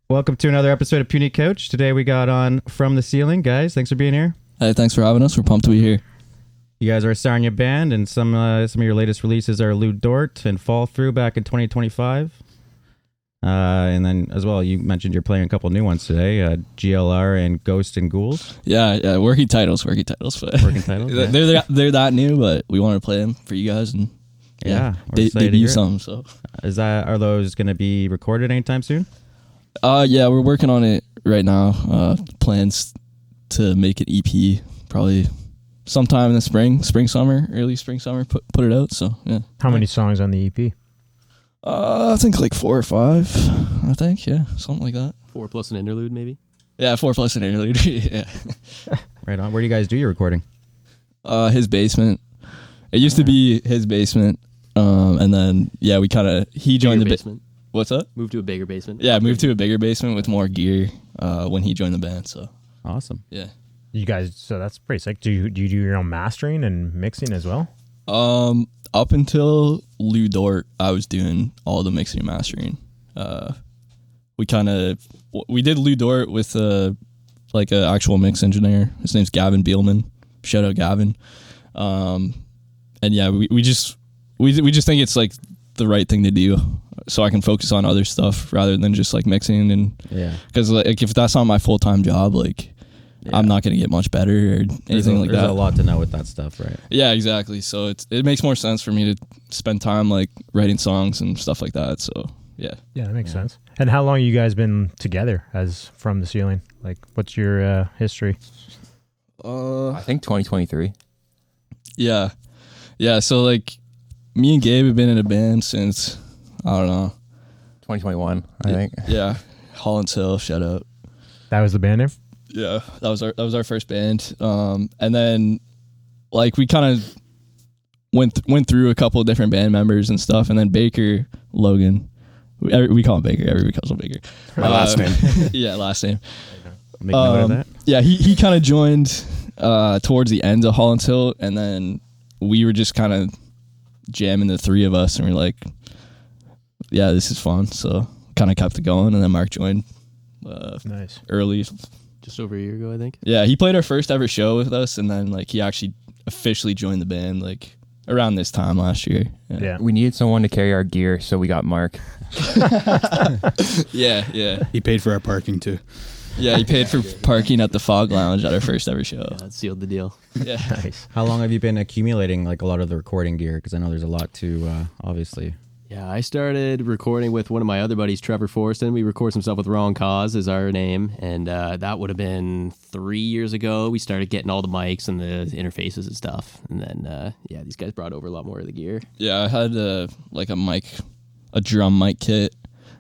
Welcome to another episode of Puny Couch. Today we got on From the Ceiling. Guys, thanks for being here. Hey, thanks for having us. We're pumped to be here. You guys are a Sarnia band, and some of your latest releases are Lou Dort and Fall Through back in 2025. And then as well, you mentioned you're playing a couple new ones today, GLR and Ghost and Ghouls. Yeah, working titles. But Working titles. Yeah. they're that new, but we want to play them for you guys and debut some. So are those going to be recorded anytime soon? Yeah, we're working on it right now. Plans to make an EP probably sometime in the early spring, summer. Put it out. So yeah. How many songs on the EP? I think like 4 or 5. I think something like that. 4 plus an interlude, maybe. Yeah, 4 plus an interlude. Yeah. Right on. Where do you guys do your recording? His basement. It used to be his basement, and then he joined the basement. What's up? Moved to a bigger basement. Yeah, moved to a bigger basement with more gear when he joined the band. So awesome. Yeah. You guys, so that's pretty sick. Do you do your own mastering and mixing as well? Up until Lou Dort, I was doing all the mixing and mastering. We did Lou Dort with like an actual mix engineer. His name's Gavin Beelman. Shout out Gavin. And yeah, we just think it's like the right thing to do, so I can focus on other stuff rather than just like mixing. And because like if that's not my full-time job, like I'm not going to get much better or anything like that. There's a lot to know with that stuff, right? Yeah, exactly. So it makes more sense for me to spend time like writing songs and stuff like that. So yeah. Yeah, that makes sense. And how long have you guys been together as From the Ceiling? Like, what's your history? I think 2023. Yeah. So like me and Gabe have been in a band since, I don't know, 2021, I think. Yeah. Holland's Hill, shout out. That was the band name? Yeah, that was our first band. And then like we kind of went through a couple of different band members and stuff, and then Baker, Logan, we call him Baker. Everybody calls him Baker. My last name. Yeah, last name. Make note of that. Yeah, he kind of joined towards the end of Holland's Hill, and then we were just kind of jamming, the three of us, and we're like, yeah, this is fun. So kind of kept it going, and then Mark joined Nice. early. Just over a year ago, I think. Yeah, he played our first ever show with us, and then like he actually officially joined the band like around this time last year. Yeah. We needed someone to carry our gear, so we got Mark. Yeah. He paid for our parking too. Yeah, he paid for parking at the Fog Lounge at our first ever show. Yeah, that sealed the deal. Yeah. Nice. How long have you been accumulating like a lot of the recording gear? Because I know there's a lot to obviously. Yeah, I started recording with one of my other buddies, Trevor Forston. We record some stuff with Wrong Cause is our name, and that would have been 3 years ago. We started getting all the mics and the interfaces and stuff, and then these guys brought over a lot more of the gear. Yeah, I had a drum mic kit,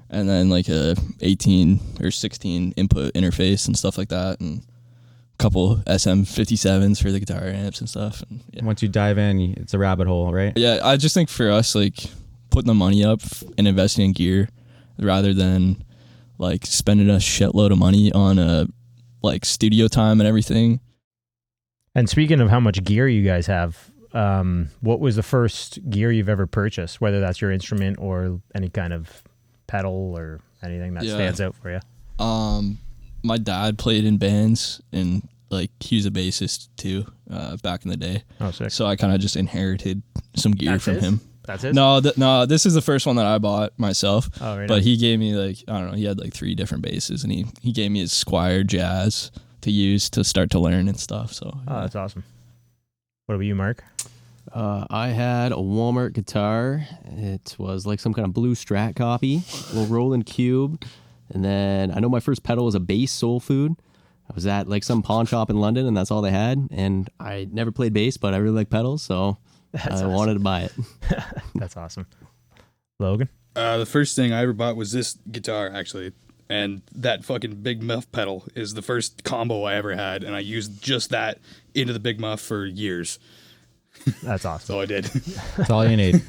and then like a 18 or 16 input interface and stuff like that, and a couple SM57s for the guitar amps and stuff. And, yeah. Once you dive in, it's a rabbit hole, right? Yeah, I just think for us, like putting the money up and investing in gear rather than like spending a shitload of money on like studio time and everything. And speaking of how much gear you guys have, what was the first gear you've ever purchased, whether that's your instrument or any kind of pedal or anything that stands out for you? My dad played in bands, and like he was a bassist too back in the day. Oh, sick. So I kind of just inherited some gear from him. That's it? No, this is the first one that I bought myself. Oh, right. But he gave me like, I don't know, he had like 3 different basses, and he gave me his Squier Jazz to use to start to learn and stuff. So That's awesome. What about you, Mark? I had a Walmart guitar. It was like some kind of blue Strat copy, a little Roland Cube. And then I know my first pedal was a bass Soul Food. I was at like some pawn shop in London, and that's all they had. And I never played bass, but I really like pedals, so I wanted to buy it. That's awesome. Logan? The first thing I ever bought was this guitar, actually. And that fucking Big Muff pedal is the first combo I ever had, and I used just that into the Big Muff for years. That's awesome. So I did. That's all you need.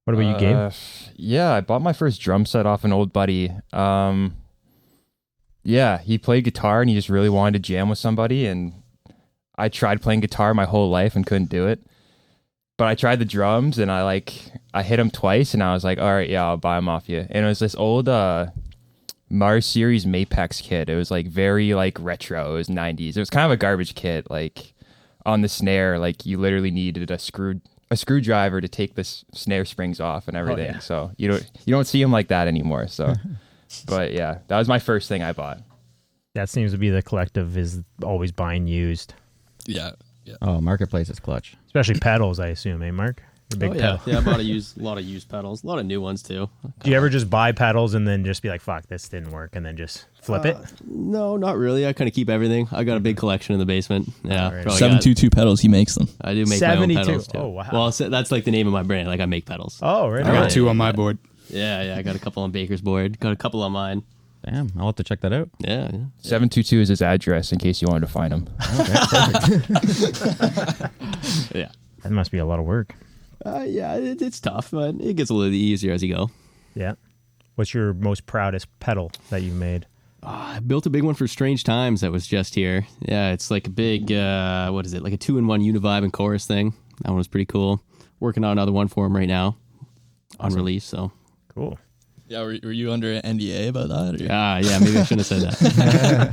What about you, Gabe? Yeah, I bought my first drum set off an old buddy. Yeah, he played guitar and he just really wanted to jam with somebody, and I tried playing guitar my whole life and couldn't do it. But I tried the drums, and I hit him twice, and I was like, all right, yeah, I'll buy them off you. And it was this old Mars Series Mapex kit. It was like very like retro. It was 90s. It was kind of a garbage kit. Like on the snare, like you literally needed a screwdriver to take the snare springs off and everything. yeah. So you don't see them like that anymore. So, but yeah, that was my first thing I bought. That seems to be the collective is always buying used, Yeah. Oh, marketplace is clutch. especially pedals. I assume, Mark? You're a big pedal. Yeah, I bought a lot of used pedals, a lot of new ones too. Do you ever just buy pedals and then just be like, "Fuck, this didn't work," and then just flip it? No, not really. I kind of keep everything. I got a big collection in the basement. Yeah, Alright. probably 722 pedals, he makes them. I do make my own 72. pedals too. Oh, wow. Well, that's like the name of my brand. Like I make pedals. Oh, right. I got on. 2 on my board. Yeah. I got a couple on Baker's board. Got a couple on mine. Damn, I'll have to check that out. Yeah. 722 is his address in case you wanted to find him. Yeah. That must be a lot of work. Yeah, it's tough, but it gets a little easier as you go. Yeah. What's your most proudest pedal that you've made? I built a big one for Strange Times that was just here. Yeah, it's like a big, what is it? Like a 2-in-1 Univibe and chorus thing. That one was pretty cool. Working on another one for him right now on release, so. Cool. Yeah, were you under an NDA about that? Or? Yeah, maybe I shouldn't have said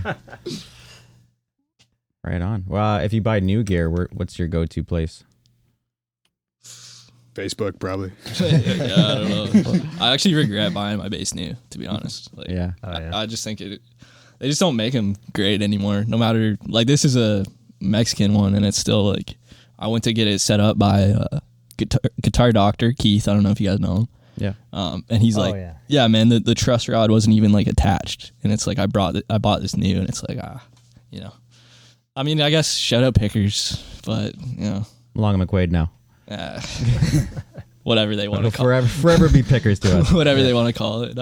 that. Right on. Well, if you buy new gear, what's your go-to place? Facebook, probably. Yeah, I don't know. I actually regret buying my bass new, to be honest. Like, Yeah. Oh, yeah. I just think they just don't make them great anymore. No matter, like, this is a Mexican one, and it's still like, I went to get it set up by guitar doctor Keith. I don't know if you guys know him. Yeah. And he's like, yeah. yeah, man, the truss rod wasn't even like attached, and it's like I bought this new, and it's like you know, I mean, I guess shout out pickers, but you know, Long and McQuaid now. whatever they want to call Forever be pickers to us. whatever they want to call it.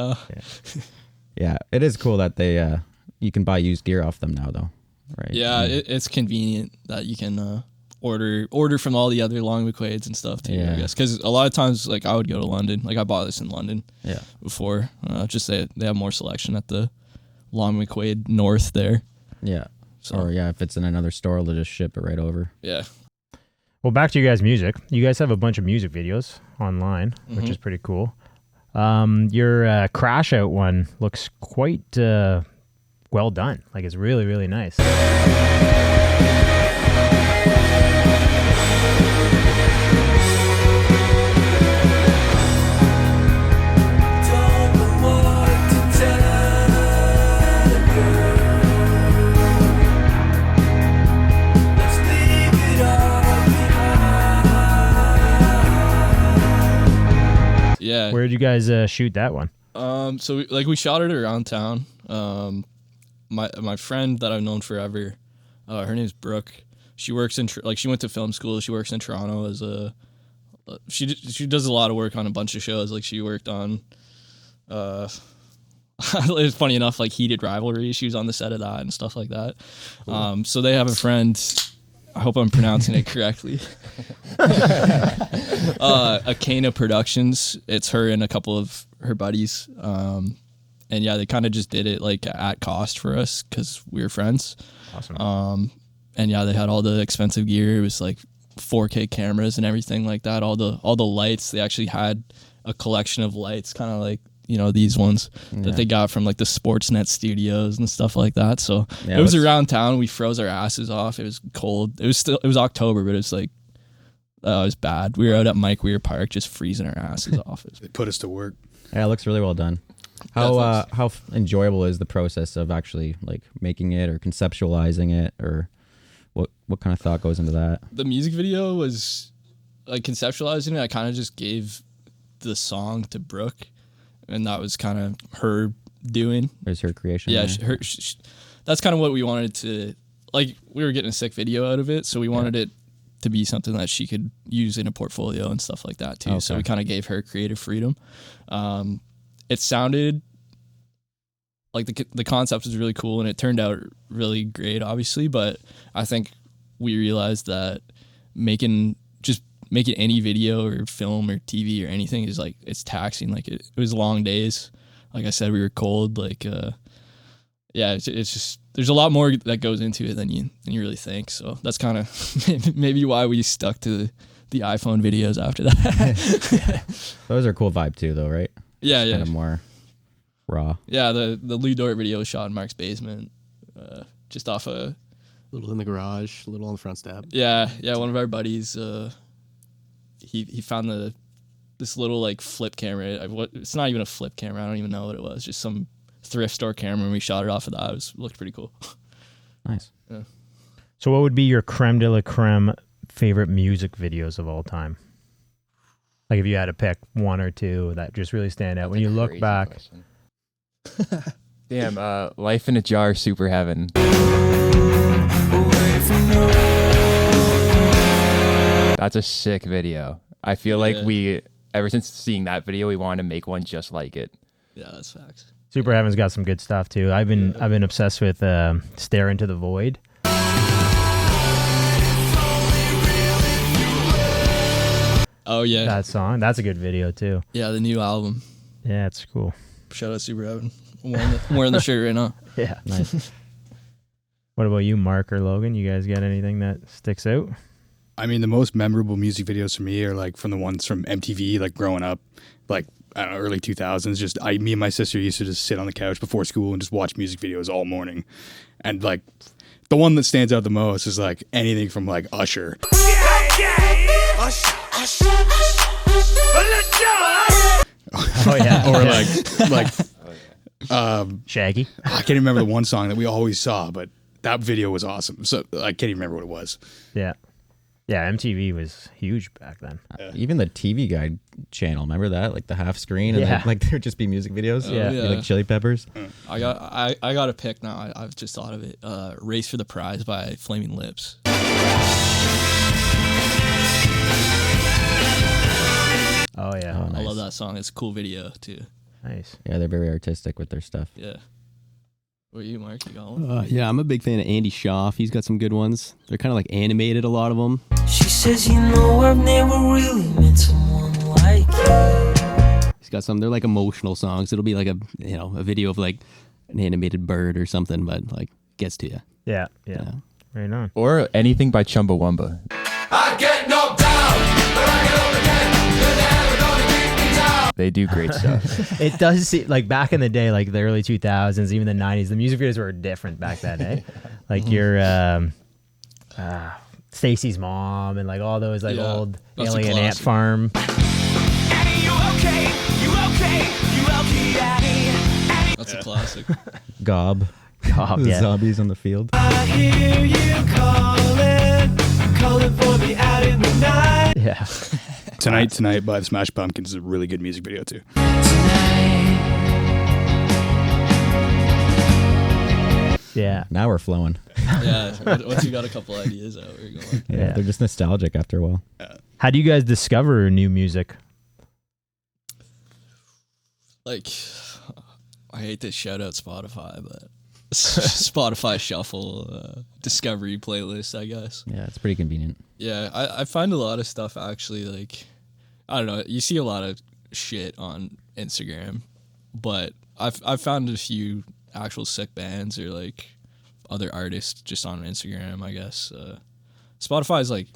Yeah, it is cool that they you can buy used gear off them now, though. Right? Yeah, it's convenient that you can order from all the other Long McQuaids and stuff too. Yeah. I guess because a lot of times, like, I would go to London. Like, I bought this in London. Yeah. Before, just they have more selection at the Long McQuaid North there. Yeah. So Or yeah, if it's in another store, they'll just ship it right over. yeah. Well, back to you guys' music. You guys have a bunch of music videos online, which is pretty cool. Your Crash Out one looks quite well done. Like, it's really, really nice. Yeah. Where did you guys shoot that one? So we shot it around town. My friend that I've known forever, her name's Brooke. She works in she went to film school. She works in Toronto as she does a lot of work on a bunch of shows. Like, she worked on it's funny enough, like Heated Rivalry. She was on the set of that and stuff like that. Cool. So they have a friend. I hope I'm pronouncing it correctly. Akana Productions. It's her and a couple of her buddies. And yeah, they kind of just did it like at cost for us because we were friends. Awesome. And yeah, they had all the expensive gear. It was like 4K cameras and everything like that. All the lights. They actually had a collection of lights, kind of like, you know, these ones that they got from like the Sportsnet studios and stuff like that. So Yeah, it was around town. We froze our asses off. It was cold. It was October, but it was like, it was bad. We were out at Mike Weir Park just freezing our asses off. They put us to work. Yeah, it looks really well done. How enjoyable is the process of actually like making it or conceptualizing it, or what kind of thought goes into that? The music video was like conceptualizing it. I kind of just gave the song to Brooke, and that was kind of her doing. There's her creation. Yeah, there. that's kind of what we wanted to, like, we were getting a sick video out of it, so we wanted it to be something that she could use in a portfolio and stuff like that too. Okay. So we kind of gave her creative freedom. It sounded like the concept was really cool, and it turned out really great, obviously, but I think we realized that making any video or film or TV or anything is like, it's taxing. Like, it was long days. Like I said, we were cold. Like, it's just, there's a lot more that goes into it than you really think. So that's kind of maybe why we stuck to the iPhone videos after that. Those are cool vibe too, though, right? Yeah. Kind of more. Raw. Yeah, the Lou Dort video was shot in Mark's basement, just off a. A little in the garage, a little on the front step. Yeah. One of our buddies, he found this little like flip camera. It's not even a flip camera. I don't even know what it was. Just some thrift store camera, and we shot it off of that. It looked pretty cool. Nice. Yeah. So what would be your creme de la creme favorite music videos of all time? Like if you had to pick one or two that just really stand out when you look back. Damn, Life in a Jar, Super Heaven. That's a sick video. I feel like ever since seeing that video, we wanted to make one just like it. Yeah, that's facts. Super Heaven's got some good stuff too. I've been obsessed with Stare Into the Void. Oh yeah, That song. That's a good video too. yeah, the new album. Yeah, it's cool. Shout out Super Heaven. I'm wearing the shirt right now. Yeah. Nice. What about you, Mark or Logan? You guys got anything that sticks out? I mean, the most memorable music videos for me are like from the ones from MTV, like growing up, like I don't know, early 2000s. Just me and my sister used to just sit on the couch before school and just watch music videos all morning. And like the one that stands out the most is like anything from like Usher. Oh yeah. Or Yeah. like Shaggy. I can't even remember the one song that we always saw, but that video was awesome. So I can't even remember what it was. Yeah. Yeah, MTV was huge back then. Even the TV Guide channel, remember that? Like the half screen, and Yeah. then, like there'd just be music videos. Yeah. Be like Chili Peppers. I got a pick now. I've just thought of it. Race for the Prize by Flaming Lips. Oh yeah. I love that song. It's a cool video too. Nice. Yeah, they're very artistic with their stuff. Yeah. What are you, Mark? You got one? Yeah, I'm a big fan of Andy Schaaf. He's got some good ones. They're kind of like animated, a lot of them. She says, you know, I've never really met someone like you. He's got some. They're like emotional songs. It'll be like a video of like an animated bird or something, but like gets to you. Yeah. Yeah. Right on. Or anything by Chumbawamba. I get knocked down, but I get up again. You're never gonna keep me down. They do great stuff. It does seem like back in the day, like the early 2000s, even the 90s, the music videos were different back then, eh? Like your Stacy's Mom and like all those like old That's a Alien Ant classic. Farm. Annie, you okay? You okay? You okay, Annie? That's a classic. Gob. Oh, The yeah. zombies on the field. I hear you calling for me out in the night. Yeah. Tonight by the Smash Pumpkins is a really good music video too. Yeah. Now we're flowing. Yeah. Once you got a couple ideas out, we're going. Yeah, Yeah. they're just nostalgic after a while. How do you guys discover new music? Like, I hate to shout out Spotify, but Spotify Shuffle Discovery playlist, I guess. Yeah, it's pretty convenient. Yeah, I find a lot of stuff actually, like, I don't know, you see a lot of shit on Instagram, but I've found a few actual sick bands or like other artists just on Instagram, I guess. Spotify's like,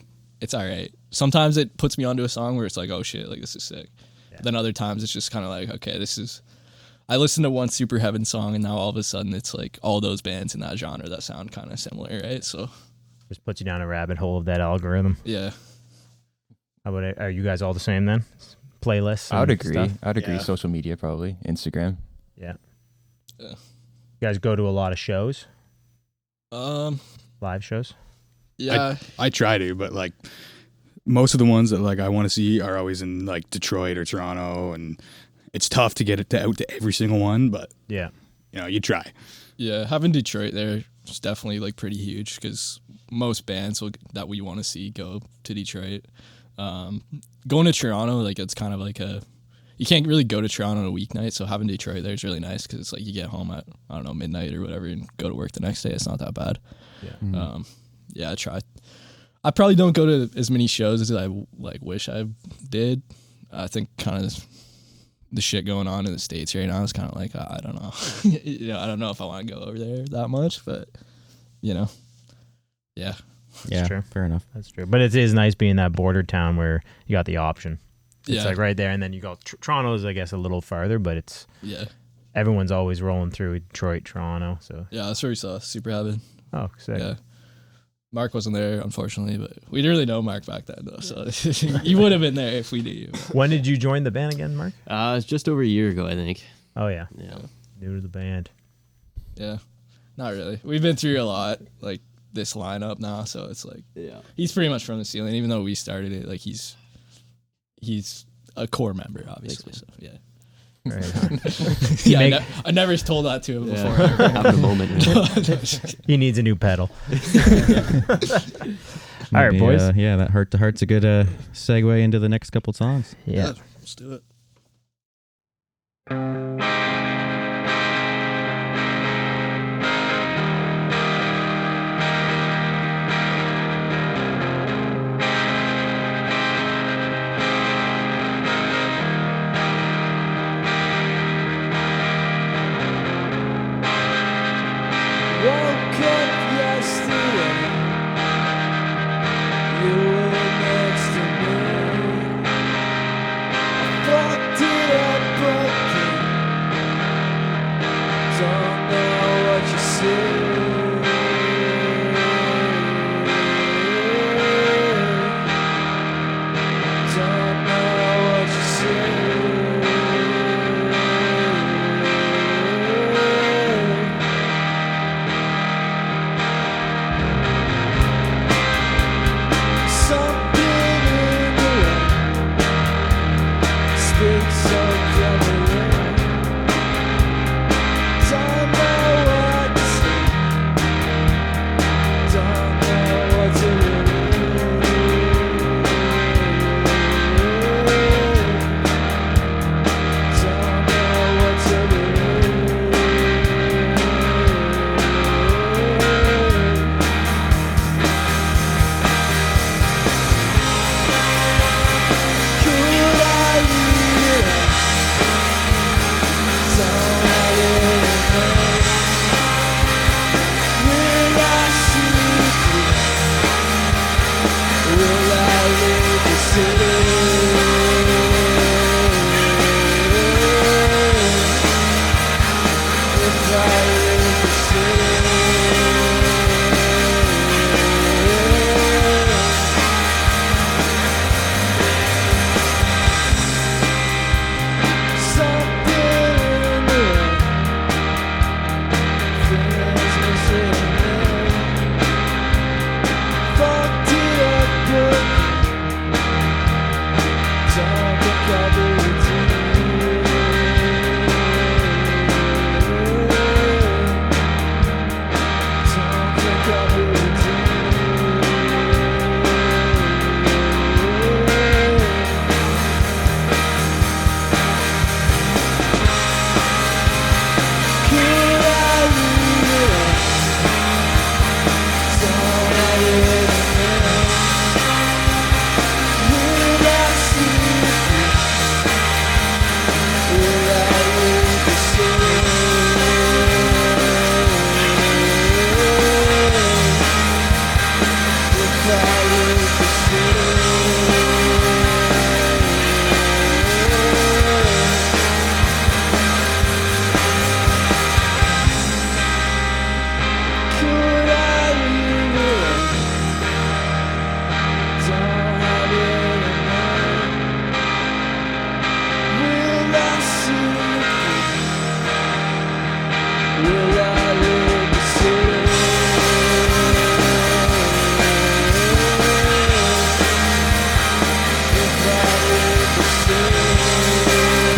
it's all right. Sometimes it puts me onto a song where it's like, oh shit, like this is sick. Yeah. Then other times it's just kind of like, okay, I listened to one Super Heaven song and now all of a sudden it's like all those bands in that genre that sound kind of similar, right? So Just puts you down a rabbit hole of that algorithm. yeah. How about it? Are you guys all the same then? Playlists? I would and agree. stuff? I would agree. Yeah. Social media, probably Instagram. Yeah. Yeah. You guys go to a lot of shows? Live shows? Yeah. I try to, but like most of the ones that like I want to see are always in like Detroit or Toronto, and it's tough to get it out to every single one. But Yeah. you try. Yeah, having Detroit there is definitely like pretty huge because most bands that we want to see go to Detroit. Going to Toronto, like it's kind of like you can't really go to Toronto on a weeknight, so having Detroit there is really nice because it's like you get home at, I don't know, midnight or whatever and go to work the next day. It's not that bad. Yeah. Yeah, I try. I probably don't go to as many shows as I like wish I did. I think kind of the shit going on in the States right now is kind of like, I don't know. I don't know if I want to go over there that much, but yeah. Yeah, true. fair enough. That's true. But it is nice being that border town where you got the option. It's Yeah. like right there, and then you go. Toronto's, I guess, a little farther, but it's Yeah. everyone's always rolling through Detroit, Toronto. So Yeah, that's where we saw Super Heaven. oh, sick. Yeah. Mark wasn't there, unfortunately, but we didn't really know Mark back then, though. So you would have been there if we knew you. But. When did you join the band again, Mark? It's just over a year ago, I think. Oh yeah, Yeah. new to the band. Yeah, not really. We've been through a lot, like this lineup now, so it's like Yeah. he's pretty much from the ceiling. Even though we started it, like he's a core member, obviously. So yeah, Right on. yeah. make- I never told that to him before. Having a moment. He needs a new pedal. All right, Maybe, boys. yeah, that heart to heart's a good segue into the next couple songs. Yeah. Let's do it. Woke up yesterday, you were next to me. I fucked it up again. Don't know what you say. Don't know what you say. Something in the way speaks of everything. Don't know what to say. Don't know what to do. Don't know what to do. Could I leave it? Don't I really know? Will I see through? Will I leave the city? If I leave the city. Something in the way feels missing me. Fucked it up again. Don't think I'll be with you. Don't think I'll be with you. Could I leave it all? Don't I really know? Will I see through? Will I leave the city? If I leave the city. Could I leave it all? Don't I really know? Will I see through? Will I leave the city? If I leave the city.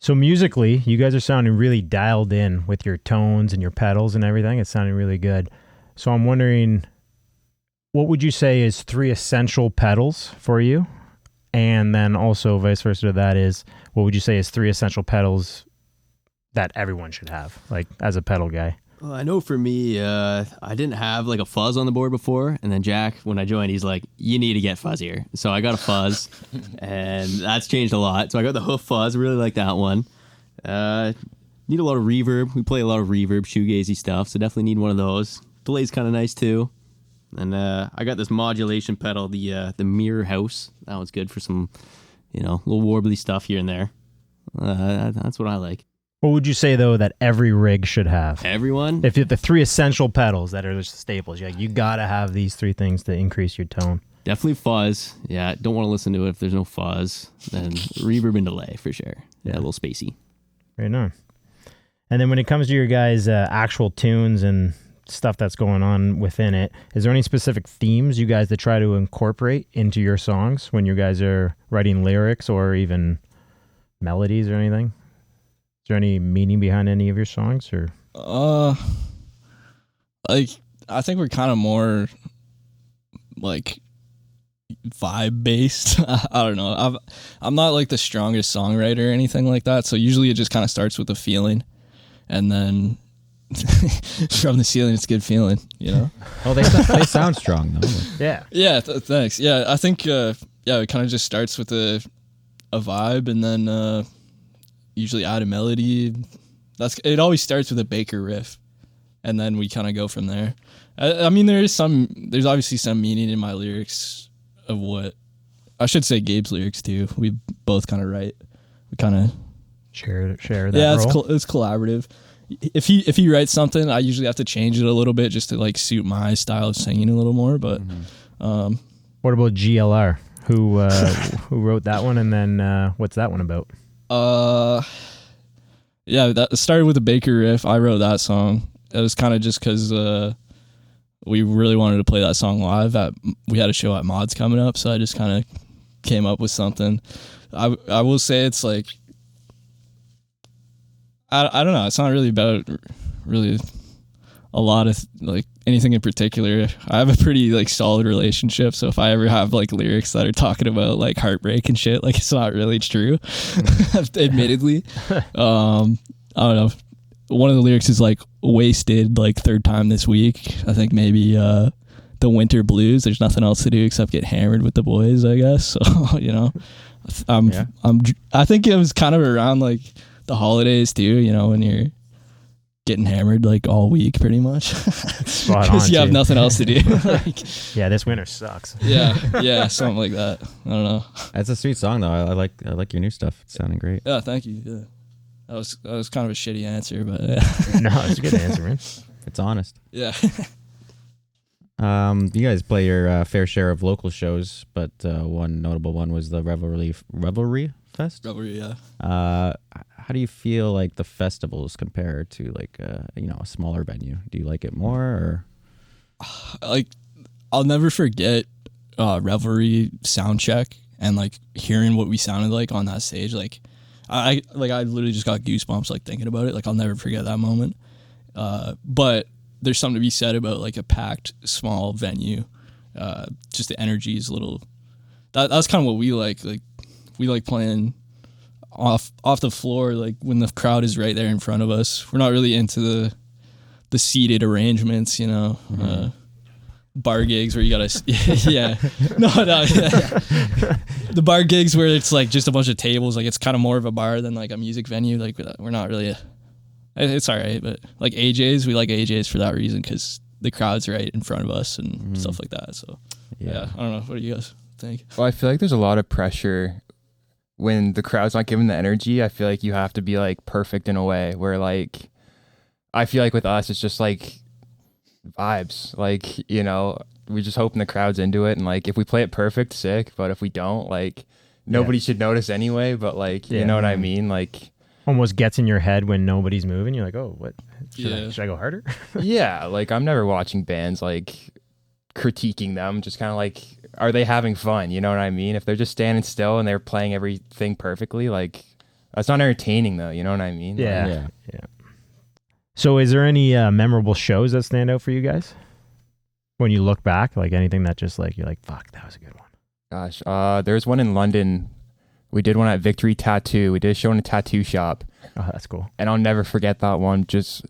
So musically, you guys are sounding really dialed in with your tones and your pedals and everything. It's sounding really good. So I'm wondering, what would you say is 3 essential pedals for you? And then also vice versa to that is, what would you say is 3 essential pedals that everyone should have, like as a pedal guy? Well, I know for me, I didn't have like a fuzz on the board before, and then Jack, when I joined, he's like, "You need to get fuzzier." So I got a fuzz, and that's changed a lot. So I got the hoof fuzz. Really like that one. Need a lot of reverb. We play a lot of reverb, shoegazy stuff, so definitely need one of those. Delay's kind of nice too. And I got this modulation pedal, the Mirror House. That one's good for some, little warbly stuff here and there. That's what I like. What would you say though that every rig should have? Everyone? If you the 3 essential pedals that are just staples, you gotta have these 3 things to increase your tone. Definitely fuzz. Yeah, don't want to listen to it if there's no fuzz. Then reverb and delay for sure. Yeah, a little spacey. Right on. And then when it comes to your guys' actual tunes and stuff that's going on within it, is there any specific themes you guys that try to incorporate into your songs when you guys are writing lyrics or even melodies or anything? Is there any meaning behind any of your songs, or? Like I think we're kind of more like vibe based. I don't know. I'm not like the strongest songwriter or anything like that. So usually it just kind of starts with a feeling, and then from the ceiling, it's a good feeling. Oh, they sound strong though. Yeah. Yeah. Thanks. Yeah, I think it kind of just starts with a vibe, and then usually add a melody. It always starts with a Baker riff, and then we kind of go from there. I mean, there's obviously some meaning in my lyrics of what I should say. Gabe's lyrics too. We both kind of write. We kind of share that. Yeah, role. it's collaborative. If he writes something, I usually have to change it a little bit just to like suit my style of singing a little more. But what about GLR? Who wrote that one, and then what's that one about? Yeah, that started with the Baker riff. I wrote that song. It was kind of just because we really wanted to play that song live. We had a show at Mods coming up, so I just kind of came up with something. I will say it's like I don't know. It's not really about really a lot of like anything in particular. I have a pretty like solid relationship, so if I ever have like lyrics that are talking about like heartbreak and shit, like it's not really true. Admittedly. I don't know. One of the lyrics is like wasted like 3rd time this week. I think maybe the winter blues. There's nothing else to do except get hammered with the boys, I guess. So, I think it was kind of around like the holidays too, when you're getting hammered like all week pretty much. Because you have nothing else to do. Yeah, this winter sucks. Yeah, something like that. I don't know. That's a sweet song though. I like your new stuff. It's sounding great. Yeah, thank you. Yeah, that was kind of a shitty answer, but no, it's a good answer, man. It's honest. Yeah. You guys play your fair share of local shows, but one notable one was the Revelry Fest. Revelry, yeah. How do you feel like the festivals compare to like a smaller venue? Do you like it more, or? Like, I'll never forget Revelry sound check and like hearing what we sounded like on that stage. Like, I literally just got goosebumps like thinking about it. Like, I'll never forget that moment. But there's something to be said about like a packed small venue. Just the energy is a little. That's kind of what we like. Like, we like playing off the floor, like when the crowd is right there in front of us. We're not really into the seated arrangements, bar gigs where you gotta the bar gigs where it's like just a bunch of tables, like it's kind of more of a bar than like a music venue. Like we're not really it's all right, but like AJ's, we like AJ's for that reason, because the crowd's right in front of us and stuff like that. So yeah, I don't know, what do you guys think? Well, I feel like there's a lot of pressure when the crowd's not giving the energy. I feel like you have to be like perfect in a way where like, I feel like with us, it's just like vibes. Like, we're just hoping the crowd's into it. And like, if we play it perfect, sick. But if we don't, like nobody should notice anyway. But like, you know what I mean? Like almost gets in your head when nobody's moving. You're like, oh, what? Should I go harder? Yeah. Like I'm never watching bands like critiquing them. Just kind of like, are they having fun? You know what I mean? If they're just standing still and they're playing everything perfectly, like That's not entertaining though. You know what I mean? Yeah. So is there any memorable shows that stand out for you guys? When you look back, like anything that just like, you're like, fuck, that was a good one. Gosh, there's one in London. We did one at Victory Tattoo. We did a show in a tattoo shop. Oh, that's cool. And I'll never forget that one. Just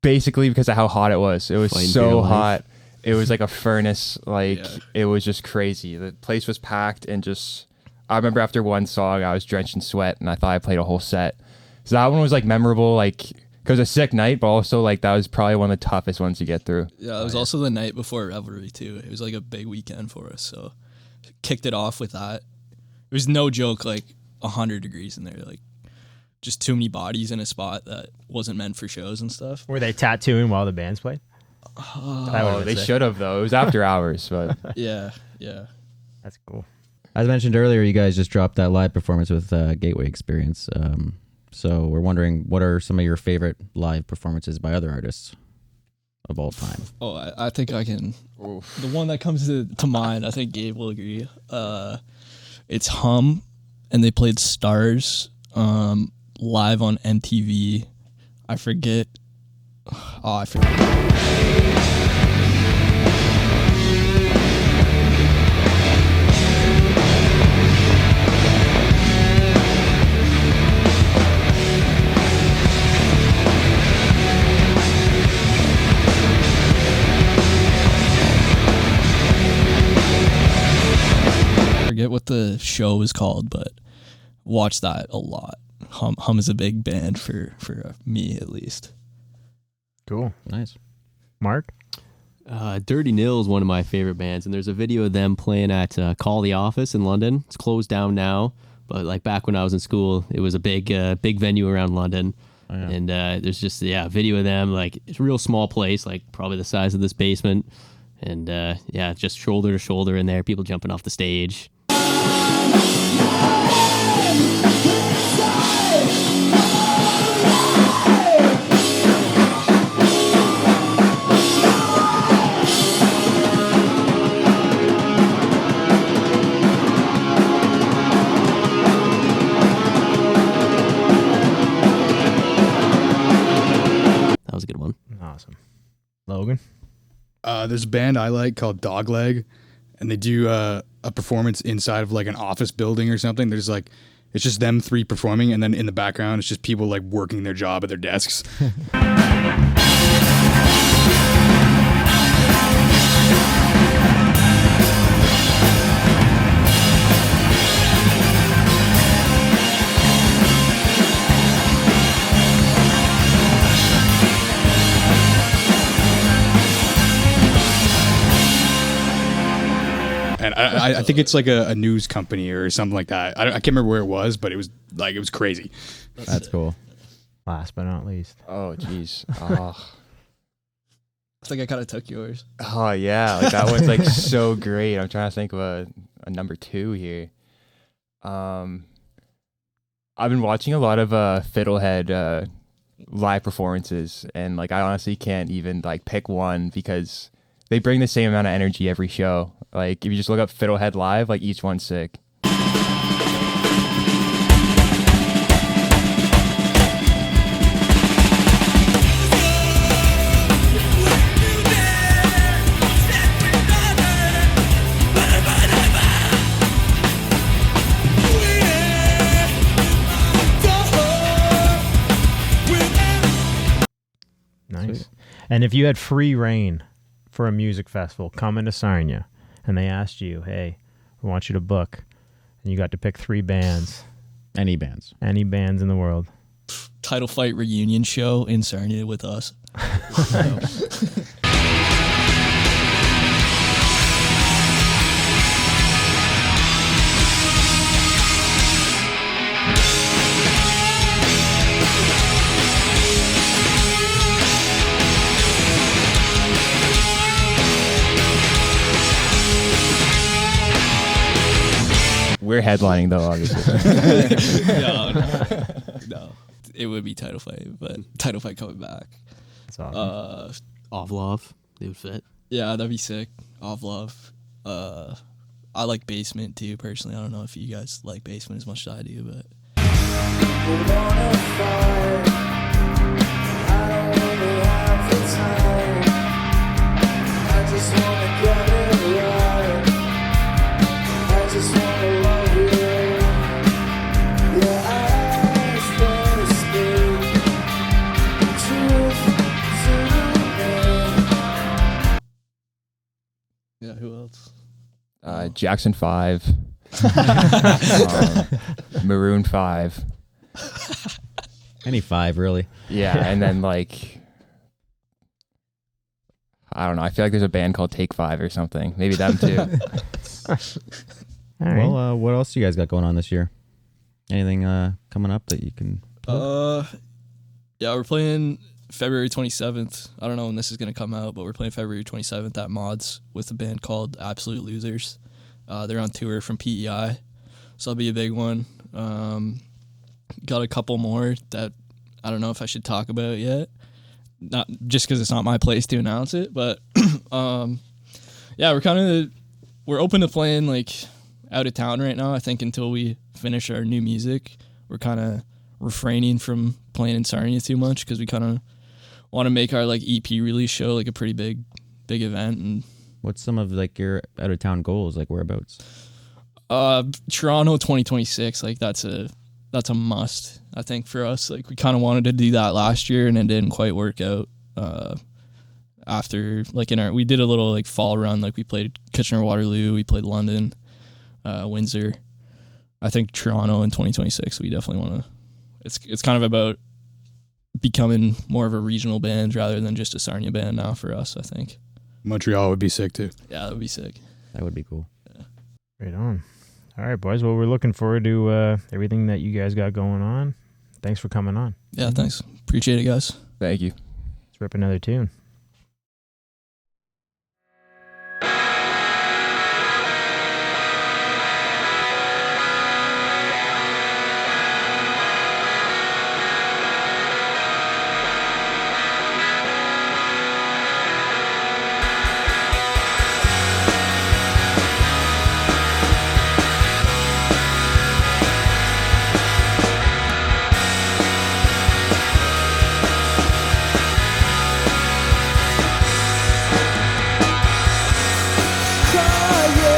basically because of how hot it was. It was Fighting for so your life. hot. It was like a furnace. Like it was just crazy. The place was packed and just. I remember after one song, I was drenched in sweat, and I thought I played a whole set. So that one was like memorable, like because a sick night, but also like that was probably one of the toughest ones to get through. Yeah, it was also the night before Revelry too. It was like a big weekend for us, so kicked it off with that. It was no joke, like 100 degrees in there, like just too many bodies in a spot that wasn't meant for shows and stuff. Were they tattooing while the bands played? Oh, they should have though. It was after hours, but Yeah. That's cool. As mentioned earlier, you guys just dropped that live performance with Gateway Experience. So we're wondering, what are some of your favorite live performances by other artists of all time? Oh, I think I can. The one that comes to mind, I think Gabe will agree. It's Hum, and they played Stars live on MTV. I forget. Oh, I forget. Forget what the show was called, but watch that a lot. Hum is a big band for me, at least. Cool. Nice. Mark? Dirty Nil is one of my favorite bands, and there's a video of them playing at Call the Office in London. It's closed down now, but like back when I was in school, it was a big venue around London. Oh, yeah. And there's just a video of them, like it's a real small place, like probably the size of this basement, and just shoulder to shoulder in there, people jumping off the stage. That was a good one. Awesome. Logan? There's a band I like called Dogleg, and they do a performance inside of like an office building or something. There's like, it's just them three performing, and then in the background, it's just people like working their job at their desks. And I think it's like a news company or something like that. I can't remember where it was, but it was crazy. That's cool. Last but not least. oh jeez. Oh. I think I kind of took yours. Oh yeah, like that one's like so great. I'm trying to think of a number two here. I've been watching a lot of Fiddlehead live performances, and like I honestly can't even like pick one because they bring the same amount of energy every show. Like if you just look up Fiddlehead live, like each one's sick. Nice. And if you had free reign for a music festival coming to Sarnia, and they asked you, hey, we want you to book, and you got to pick 3 bands, Any bands? any bands in the world. Title Fight reunion show in Sarnia with us. We're headlining though, obviously. No. It would be Title Fight, but Title Fight coming back. That's awesome. Ovlov, they would fit. Yeah, that'd be sick. Ovlov. I like Basement too, personally. I don't know if you guys like Basement as much as I do, but wanna fight. I don't really have the time. I just wanna get it right. I just wanna love you. Your eyes, they speak the truth to me. Yeah, who else? Jackson 5. Maroon 5. Any 5, really. Yeah, and then like I don't know. I feel like there's a band called Take 5 or something. Maybe them too. All right. Well, what else you guys got going on this year? Anything coming up that you can? Yeah, we're playing February 27th. I don't know when this is going to come out, but we're playing February 27th at Mods with a band called Absolute Losers. They're on tour from PEI, so that'll be a big one. Got a couple more that I don't know if I should talk about yet. Not just because it's not my place to announce it, but yeah, we're open to playing like out of town right now. I think until we finish our new music, we're kind of refraining from playing in Sarnia too much because we kind of want to make our like EP release show like a pretty big event. And What's some of like your out of town goals? Like whereabouts? Toronto 2026, like that's a must, I think, for us. Like we kind of wanted to do that last year and it didn't quite work out. After like we did a little like fall run, like we played Kitchener-Waterloo, we played London, Windsor. I think Toronto in 2026 we definitely want to. It's kind of about becoming more of a regional band rather than just a Sarnia band now for us, I think. Montreal would be sick too. Yeah, that would be sick. That would be cool. Right on. All right, boys. Well, we're looking forward to everything that you guys got going on. Thanks for coming on. Yeah, thanks. Appreciate it, guys. Thank you. Let's rip another tune. Crying